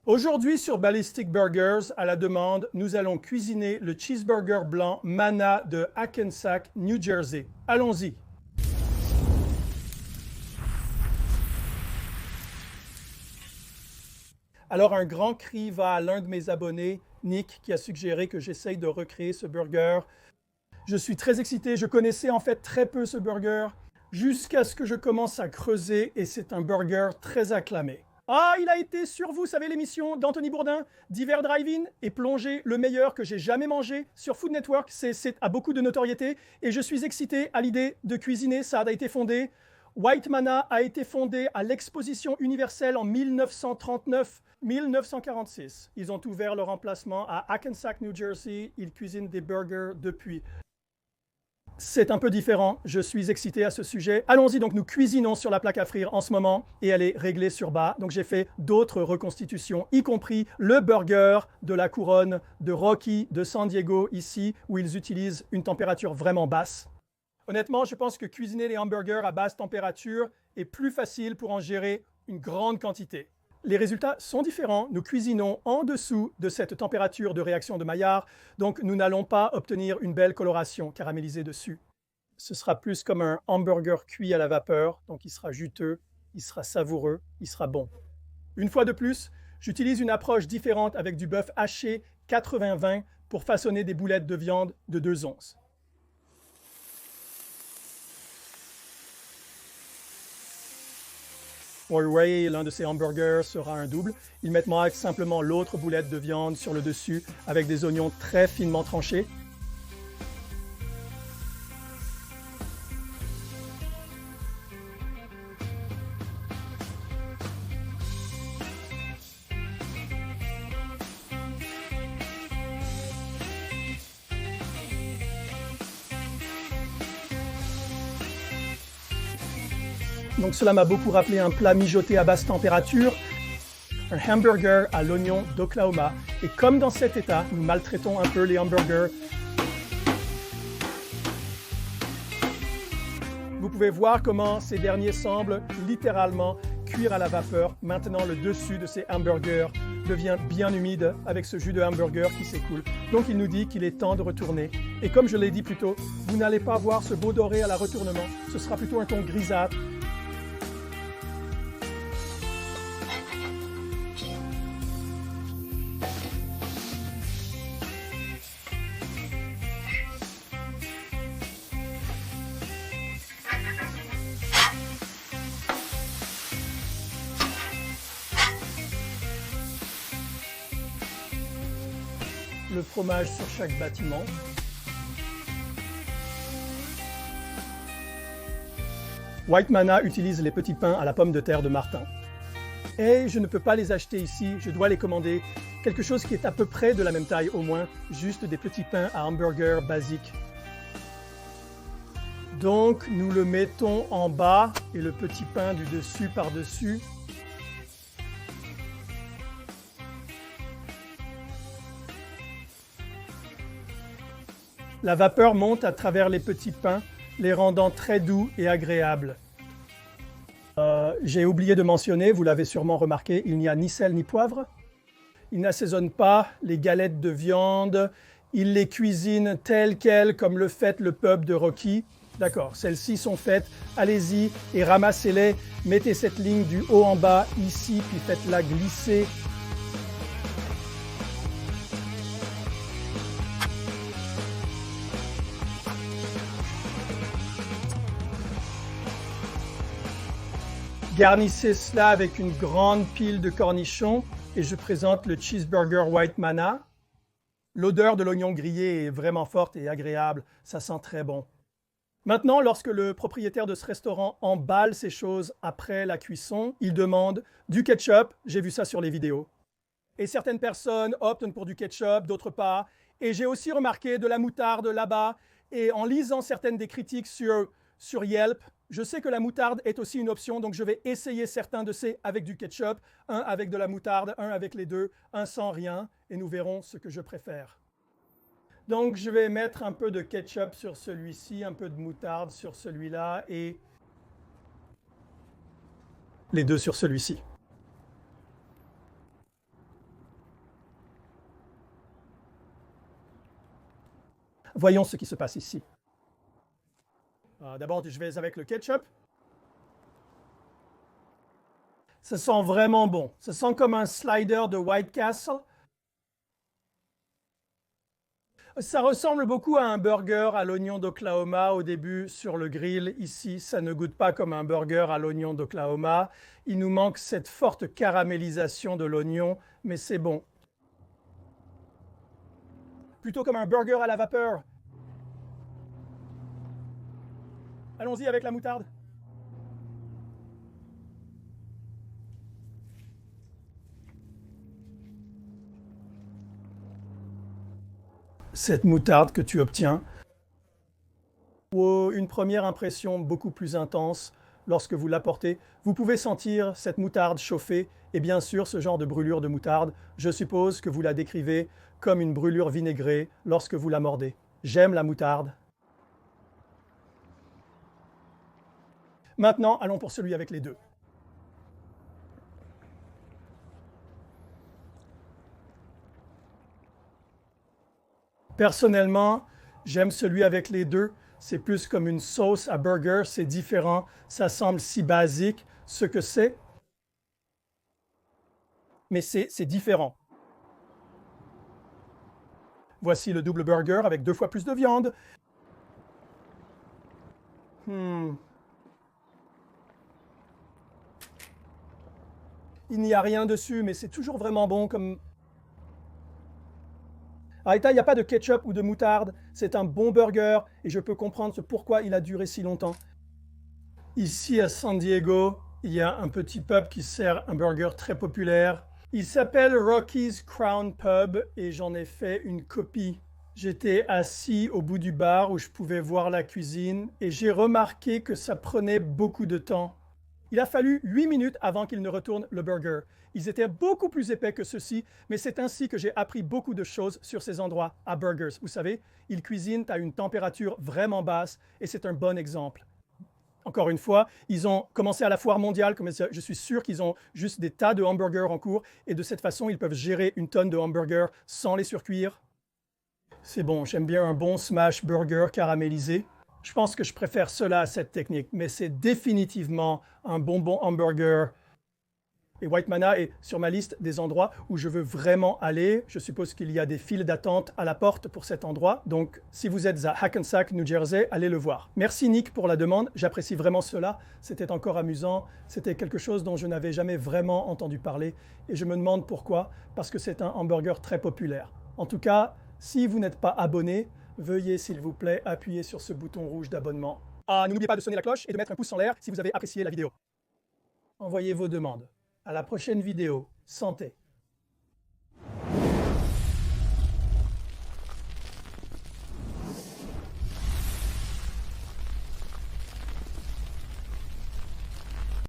Aujourd'hui sur Ballistic Burgers, à la demande, nous allons cuisiner le cheeseburger blanc Mana de Hackensack, New Jersey. Allons-y. Alors un grand cri va à l'un de mes abonnés, Nick, qui a suggéré que j'essaye de recréer ce burger. Je suis très excité, je connaissais en fait très peu ce burger, jusqu'à ce que je commence à creuser et c'est un burger très acclamé. Ah, il a été sur Vous savez l'émission d'Anthony Bourdin, d'Hiver Drive-In, et plongé le meilleur que j'ai jamais mangé sur Food Network. C'est à beaucoup de notoriété et je suis excité à l'idée de cuisiner. Ça a été fondé. White Mana a été fondé à l'Exposition universelle en 1939-1946. Ils ont ouvert leur emplacement à Hackensack, New Jersey. Ils cuisinent des burgers depuis. C'est un peu différent, je suis excité à ce sujet. Allons-y, donc nous cuisinons sur la plaque à frire en ce moment et elle est réglée sur bas. Donc j'ai fait d'autres reconstitutions, y compris le burger de la couronne de Rocky de San Diego ici, où ils utilisent une température vraiment basse. Honnêtement, je pense que cuisiner les hamburgers à basse température est plus facile pour en gérer une grande quantité. Les résultats sont différents. Nous cuisinons en dessous de cette température de réaction de Maillard, donc nous n'allons pas obtenir une belle coloration caramélisée dessus. Ce sera plus comme un hamburger cuit à la vapeur, donc il sera juteux, il sera savoureux, il sera bon. Une fois de plus, j'utilise une approche différente avec du bœuf haché 80-20 pour façonner des boulettes de viande de 2 onces. Ray, l'un de ces hamburgers, sera un double. Ils mettent simplement l'autre boulette de viande sur le dessus avec des oignons très finement tranchés. Donc cela m'a beaucoup rappelé un plat mijoté à basse température, un hamburger à l'oignon d'Oklahoma. Et comme dans cet état, nous maltraitons un peu les hamburgers. Vous pouvez voir comment ces derniers semblent littéralement cuire à la vapeur. Maintenant, le dessus de ces hamburgers devient bien humide avec ce jus de hamburger qui s'écoule. Donc il nous dit qu'il est temps de retourner. Et comme je l'ai dit plus tôt, vous n'allez pas voir ce beau doré à la retournement. Ce sera plutôt un ton grisâtre. Le fromage sur chaque bâtiment. White Mana utilise les petits pains à la pomme de terre de Martin. Et je ne peux pas les acheter ici, je dois les commander. Quelque chose qui est à peu près de la même taille au moins, juste des petits pains à hamburger basiques. Donc nous le mettons en bas et le petit pain du dessus par-dessus. La vapeur monte à travers les petits pains, les rendant très doux et agréables. J'ai oublié de mentionner, vous l'avez sûrement remarqué, il n'y a ni sel ni poivre. Il n'assaisonne pas les galettes de viande, il les cuisine telles quelles comme le fait le pub de Rocky. D'accord, celles-ci sont faites, allez-y et ramassez-les, mettez cette ligne du haut en bas ici, puis faites-la glisser. Garnissez cela avec une grande pile de cornichons et je présente le cheeseburger White Mana. L'odeur de l'oignon grillé est vraiment forte et agréable, ça sent très bon. Maintenant, lorsque le propriétaire de ce restaurant emballe ces choses après la cuisson, il demande du ketchup, j'ai vu ça sur les vidéos. Et certaines personnes optent pour du ketchup, d'autres pas. Et j'ai aussi remarqué de la moutarde là-bas. Et en lisant certaines des critiques sur Yelp, je sais que la moutarde est aussi une option, donc je vais essayer certains de ces avec du ketchup, un avec de la moutarde, un avec les deux, un sans rien, et nous verrons ce que je préfère. Donc je vais mettre un peu de ketchup sur celui-ci, un peu de moutarde sur celui-là, et les deux sur celui-ci. Voyons ce qui se passe ici. D'abord, je vais avec le ketchup. Ça sent vraiment bon. Ça sent comme un slider de White Castle. Ça ressemble beaucoup à un burger à l'oignon d'Oklahoma au début sur le grill. Ici, ça ne goûte pas comme un burger à l'oignon d'Oklahoma. Il nous manque cette forte caramélisation de l'oignon, mais c'est bon. Plutôt comme un burger à la vapeur. Allons-y avec la moutarde. Cette moutarde que tu obtiens, ou une première impression beaucoup plus intense lorsque vous l'apportez, vous pouvez sentir cette moutarde chauffée et bien sûr ce genre de brûlure de moutarde, je suppose que vous la décrivez comme une brûlure vinaigrée lorsque vous la mordez. J'aime la moutarde. Maintenant, allons pour celui avec les deux. Personnellement, j'aime celui avec les deux. C'est plus comme une sauce à burger, c'est différent. Ça semble si basique ce que c'est, mais c'est différent. Voici le double burger avec 2 fois plus de viande. Il n'y a rien dessus, mais c'est toujours vraiment bon comme... Arrêta, il n'y a pas de ketchup ou de moutarde. C'est un bon burger et je peux comprendre pourquoi il a duré si longtemps. Ici à San Diego, il y a un petit pub qui sert un burger très populaire. Il s'appelle Rocky's Crown Pub et j'en ai fait une copie. J'étais assis au bout du bar où je pouvais voir la cuisine et j'ai remarqué que ça prenait beaucoup de temps. Il a fallu 8 minutes avant qu'ils ne retournent le burger. Ils étaient beaucoup plus épais que ceux-ci, mais c'est ainsi que j'ai appris beaucoup de choses sur ces endroits à burgers. Vous savez, ils cuisinent à une température vraiment basse et c'est un bon exemple. Encore une fois, ils ont commencé à la foire mondiale, comme je suis sûr qu'ils ont juste des tas de hamburgers en cours et de cette façon, ils peuvent gérer une tonne de hamburgers sans les surcuire. C'est bon, j'aime bien un bon smash burger caramélisé. Je pense que je préfère cela à cette technique, mais c'est définitivement un bonbon hamburger. Et White Manna est sur ma liste des endroits où je veux vraiment aller. Je suppose qu'il y a des files d'attente à la porte pour cet endroit. Donc, si vous êtes à Hackensack, New Jersey, allez le voir. Merci Nick pour la demande. J'apprécie vraiment cela. C'était encore amusant. C'était quelque chose dont je n'avais jamais vraiment entendu parler. Et je me demande pourquoi. Parce que c'est un hamburger très populaire. En tout cas, si vous n'êtes pas abonné, veuillez s'il vous plaît appuyer sur ce bouton rouge d'abonnement. Ah, n'oubliez pas de sonner la cloche et de mettre un pouce en l'air si vous avez apprécié la vidéo. Envoyez vos demandes. À la prochaine vidéo. Santé.